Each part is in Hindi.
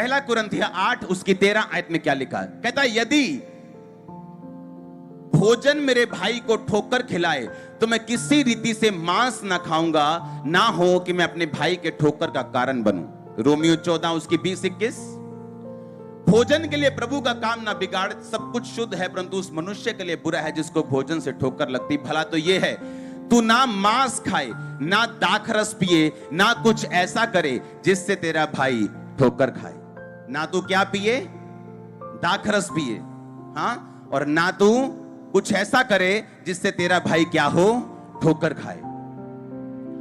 पहला कुरिन्थिया 8 उसकी 13 आयत में क्या लिखा है? कहता है यदि भोजन मेरे भाई को ठोकर खिलाए तो मैं किसी रीति से मांस ना खाऊंगा, ना हो कि मैं अपने भाई के ठोकर का कारण बनूं। रोमियो 14 उसकी 20-21। भोजन के लिए प्रभु का काम ना बिगाड़, सब कुछ शुद्ध है, परंतु उस मनुष्य के लिए बुरा है जिसको भोजन से ठोकर लगती। भला तो यह है तू ना मांस खाए, ना दाखरस पिए, ना कुछ ऐसा करे जिससे तेरा भाई ठोकर खाए। ना तू क्या पिए? दाखरस पिए, हाँ, और ना तू कुछ ऐसा करे जिससे तेरा भाई क्या हो? ठोकर खाए।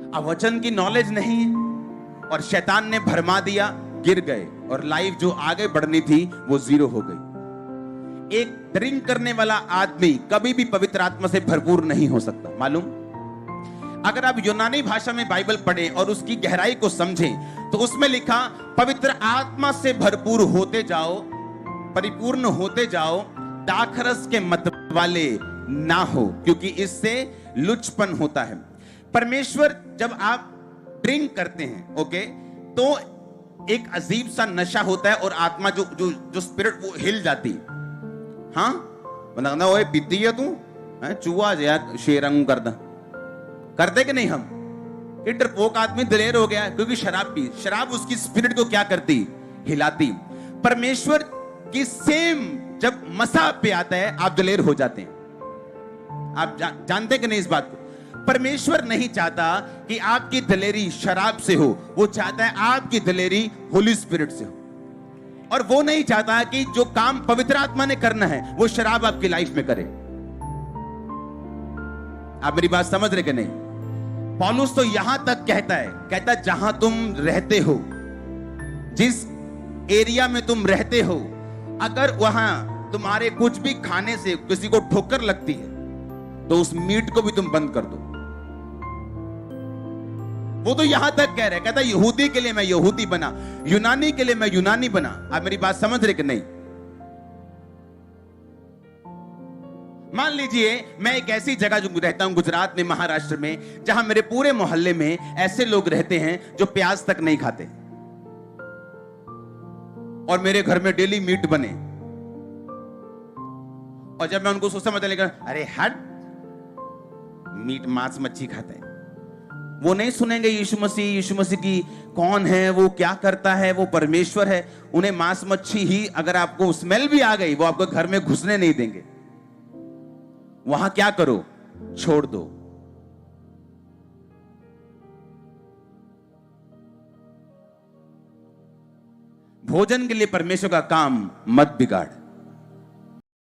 अब वचन की नॉलेज नहीं है और शैतान ने भरमा दिया, गिर गए और लाइफ जो आगे बढ़नी थी वो जीरो हो गई। एक ड्रिंक करने वाला आदमी कभी भी पवित्र आत्मा से भरपूर नहीं हो सकता, मालूम? अगर आप यूनानी भाषा में बाइबल पढ़ें और उसकी गहराई को समझें तो उसमें लिखा पवित्र आत्मा से भरपूर होते जाओ, परिपूर्ण होते जाओ, दाखरस के मत वाले ना हो, क्योंकि इससे लुचपन होता है। परमेश्वर जब आप ड्रिंक करते हैं, ओके, तो एक अजीब सा नशा होता है और आत्मा जो जो जो स्पिरिट वो हिल जाती। हाँ, मतलब ओए पीती है तू, चूहा यार शेरंग करते कि नहीं? हम कि डरपोक आदमी दिलेर हो गया क्योंकि शराब पी। शराब उसकी स्पिरिट को क्या करती? हिलाती। परमेश्वर की सेम जब मसा पे आता है आप दिलेर हो जाते हैं। आप जानते कि नहीं इस बात को? परमेश्वर नहीं चाहता कि आपकी दिलेरी शराब से हो, वो चाहता है आपकी दिलेरी होली स्पिरिट से हो। और वो नहीं चाहता कि जो काम पवित्र आत्मा ने करना है वो शराब आपकी लाइफ में करे। आप मेरी बात समझ रहे कि नहीं? पौलुस तो यहां तक कहता जहां तुम रहते हो, जिस एरिया में तुम रहते हो, अगर वहां तुम्हारे कुछ भी खाने से किसी को ठोकर लगती है तो उस मीट को भी तुम बंद कर दो। वो तो यहां तक कह रहा है, कहता यहूदी के लिए मैं यहूदी बना, यूनानी के लिए मैं यूनानी बना। आप मेरी बात समझ रहे कि नहीं? मान लीजिए मैं एक ऐसी जगह जो रहता हूं गुजरात में, महाराष्ट्र में, जहां मेरे पूरे मोहल्ले में ऐसे लोग रहते हैं जो प्याज तक नहीं खाते और मेरे घर में डेली मीट बने। और जब मैं उनको सोचता मतलब अरे हट, मीट मांस मच्छी खाते हैं, वो नहीं सुनेंगे यीशु मसीह की कौन है, वो क्या करता है, वो परमेश्वर है। उन्हें मांस मच्छी ही अगर आपको स्मेल भी आ गई वो आपको घर में घुसने नहीं देंगे। वहां क्या करो? छोड़ दो। भोजन के लिए परमेश्वर का काम मत बिगाड़।